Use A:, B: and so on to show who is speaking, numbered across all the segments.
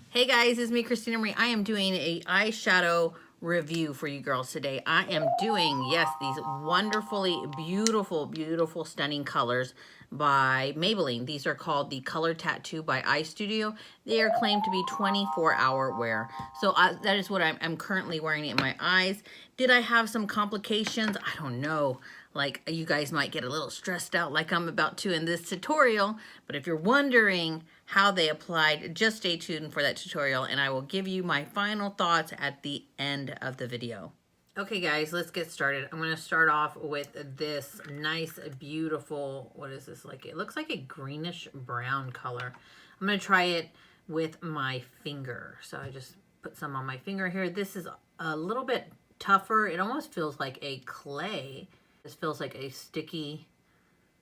A: Hey guys, it's me, Christina Marie. I am doing a eyeshadow review for you girls today. I am doing, yes, these wonderfully beautiful, stunning colors by Maybelline. These are called the Color Tattoo by Eyestudio. They are claimed to be 24-hour wear. So that is what I'm currently wearing in my eyes. Did I have some complications? I don't know. Like, you guys might get a little stressed out like I'm about to in this tutorial. But if you're wondering how they applied, just stay tuned for that tutorial and I will give you my final thoughts at the end of the video. Okay guys, let's get started. I'm going to start off with this nice, beautiful, what is this like? It looks like a greenish brown color. I'm going to try it with my finger. So I just put some on my finger here. This is a little bit tougher. It almost feels like a clay. This feels like a sticky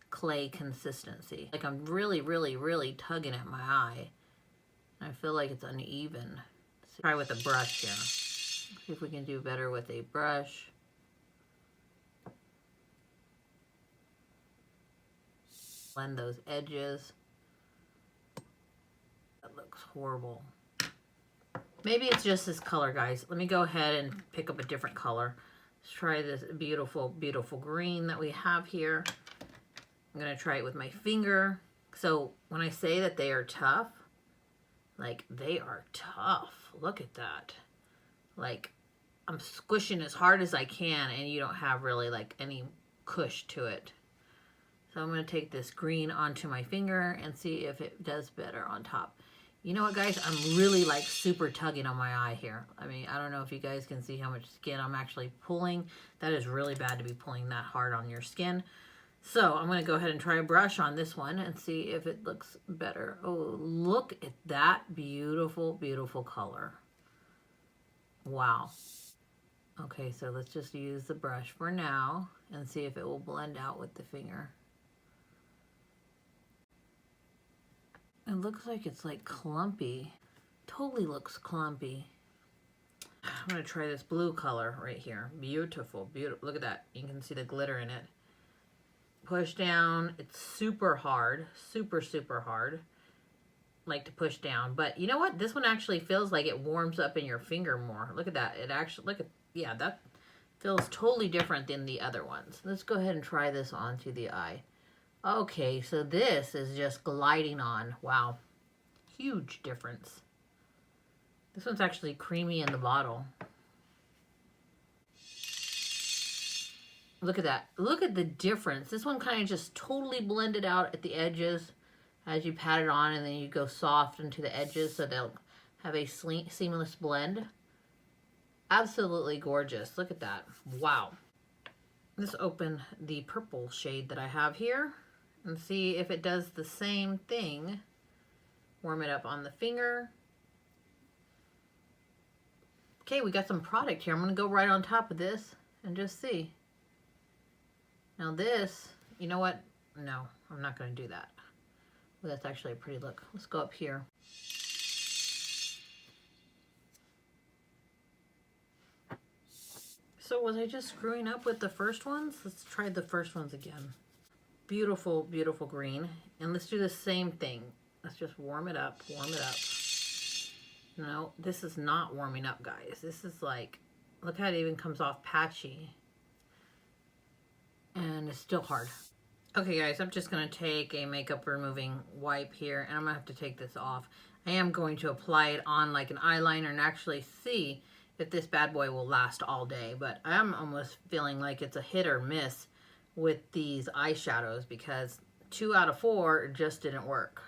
A: clay consistency. Like I'm really tugging at my eye. I feel like it's uneven. Let's try with a brush here. See if we can do better with a brush. Blend those edges. That looks horrible. Maybe it's just this color, guys. Let me go ahead and pick up a different color. Let's try this beautiful green that we have here. I'm going to try it with my finger. So when I say that they are tough, like they are tough. Look at that. Like I'm squishing as hard as I can and you don't have really like any cush to it. So I'm going to take this green onto my finger and see if it does better on top. You know what, guys? I'm really like super tugging on my eye here. I mean, I don't know if you guys can see how much skin I'm actually pulling. That is really bad to be pulling that hard on your skin. So I'm going to go ahead and try a brush on this one and see if it looks better. Oh, look at that beautiful color. Wow. Okay, so let's just use the brush for now and see if it will blend out with the finger. It looks like it's like clumpy. Totally looks clumpy. I'm going to try this blue color right here. Beautiful. Look at that. You can see the glitter in it. Push down. It's super hard. Super hard. Like to push down. But you know what? This one actually feels like it warms up in your finger more. Look at that. It actually, look at, yeah, that feels totally different than the other ones. Let's go ahead and try this onto the eye. Okay, so this is just gliding on. Wow. Huge difference. This one's actually creamy in the bottle. Look at that. Look at the difference. This one kind of just totally blended out at the edges as you pat it on, and then you go soft into the edges so they'll have a seamless blend. Absolutely gorgeous. Look at that. Wow. Let's open the purple shade that I have here and see if it does the same thing. Warm it up on the finger. Okay, we got some product here. I'm going to go right on top of this and just see. Now this, you know what? No, I'm not going to do that. Well, that's actually a pretty look. Let's go up here. So was I just screwing up with the first ones? Let's try the first ones again. Beautiful green. And let's do the same thing. Let's just warm it up. No, this is not warming up, guys. This is like, look how it even comes off patchy. And it's still hard. Okay, guys, I'm just going to take a makeup removing wipe here, and I'm going to have to take this off. I am going to apply it on like an eyeliner and actually see if this bad boy will last all day. But I'm almost feeling like it's a hit or miss with these eyeshadows because 2 out of 4 just didn't work.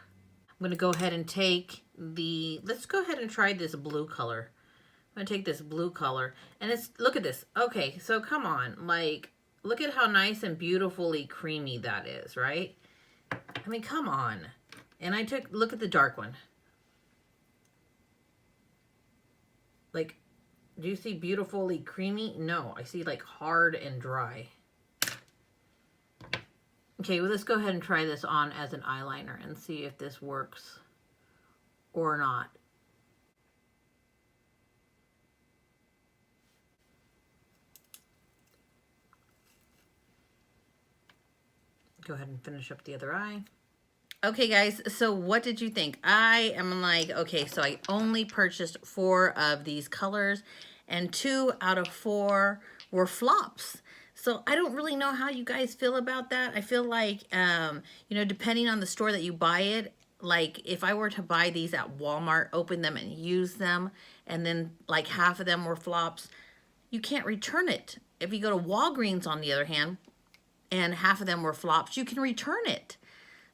A: I'm going to go ahead and take let's go ahead and try this blue color. I'm going to take this blue color, and look at this. Okay, so come on, like, look at how nice and beautifully creamy that is, right? I mean, come on. And look at the dark one. Like, do you see beautifully creamy? No, I see like hard and dry. Okay, well, let's go ahead and try this on as an eyeliner and see if this works or not. Go ahead and finish up the other eye. Okay, guys, so what did you think? I am like, okay, so I only purchased 4 of these colors, and 2 out of 4 were flops. So I don't really know how you guys feel about that. I feel like, you know, depending on the store that you buy it, like if I were to buy these at Walmart, open them and use them, and then like half of them were flops, you can't return it. If you go to Walgreens, on the other hand, and half of them were flops, you can return it.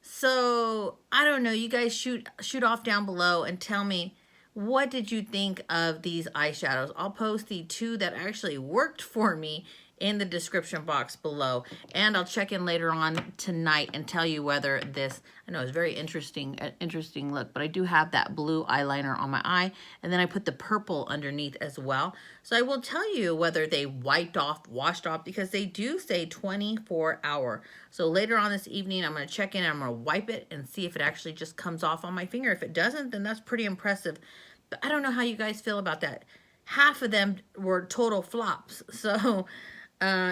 A: So I don't know. You guys shoot off down below and tell me, what did you think of these eyeshadows? I'll post the 2 that actually worked for me in the description box below, and I'll check in later on tonight and tell you whether this, I know it's very interesting, an interesting look, but I do have that blue eyeliner on my eye, and then I put the purple underneath as well. So I will tell you whether they wiped off, washed off, because they do say 24-hour. So later on this evening, I'm going to check in and I'm going to wipe it and see if it actually just comes off on my finger. If it doesn't, then that's pretty impressive. But I don't know how you guys feel about that. Half of them were total flops. So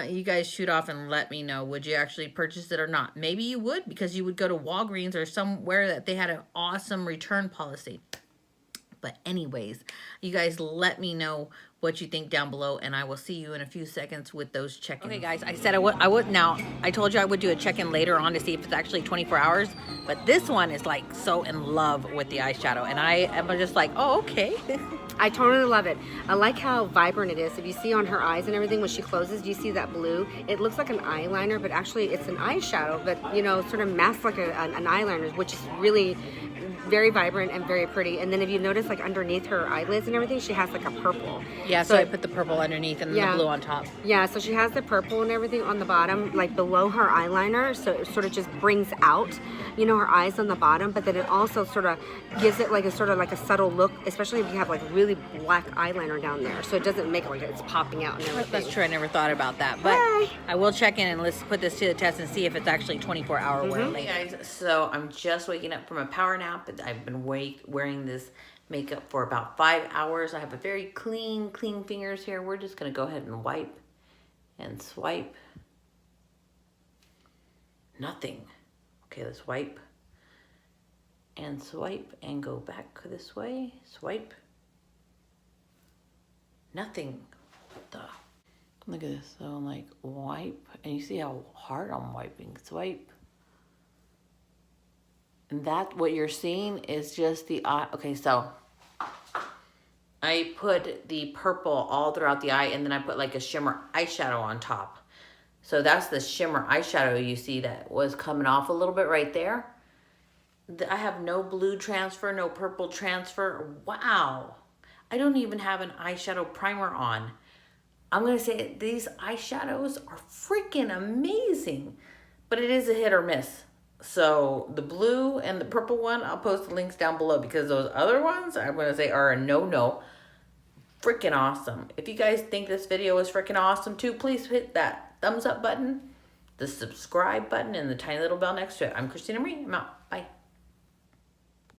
A: you guys shoot off and let me know. Would you actually purchase it or not? Maybe you would, because you would go to Walgreens or somewhere that they had an awesome return policy. But anyways, you guys let me know what you think down below, and I will see you in a few seconds with those check-ins. Okay, guys, I said I would now. I told you I would do a check-in later on to see if it's actually 24 hours, but this one is like so in love with the eyeshadow, and I am just like, oh, okay.
B: I totally love it. I like how vibrant it is. If you see on her eyes and everything, when she closes, do you see that blue? It looks like an eyeliner, but actually it's an eyeshadow, but, you know, sort of masks like an eyeliner, which is really very vibrant and very pretty. And then if you notice, like underneath her eyelids and everything, she has like a purple.
A: Yeah, so I put the purple underneath and the blue on top.
B: Yeah, so she has the purple and everything on the bottom, like below her eyeliner, so it sort of just brings out, you know, her eyes on the bottom, but then it also sort of gives it like a sort of like a subtle look, especially if you have like really black eyeliner down there, so it doesn't make it like it's popping out and everything.
A: That's true, I never thought about that, but I will check in and let's put this to the test and see if it's actually 24-hour wear. Hey guys, so I'm just waking up from a power nap. I've been wearing this makeup for about 5 hours. I have a very clean fingers here. We're just gonna go ahead and wipe and swipe. Nothing. Okay, let's wipe and swipe and go back this way. Swipe. Nothing. What the? Look at this. So I'm like, wipe, and you see how hard I'm wiping. Swipe. And that, what you're seeing is just the eye. Okay, so I put the purple all throughout the eye, and then I put like a shimmer eyeshadow on top. So that's the shimmer eyeshadow you see that was coming off a little bit right there. I have no blue transfer, no purple transfer. Wow. I don't even have an eyeshadow primer on. I'm going to say these eyeshadows are freaking amazing, but it is a hit or miss. So the blue and the purple one, I'll post the links down below, because those other ones I'm going to say are a no-no. Freaking awesome. If you guys think this video is freaking awesome too, please hit that thumbs up button, the subscribe button, and the tiny little bell next to it. I'm Christina Marie. I'm out. Bye.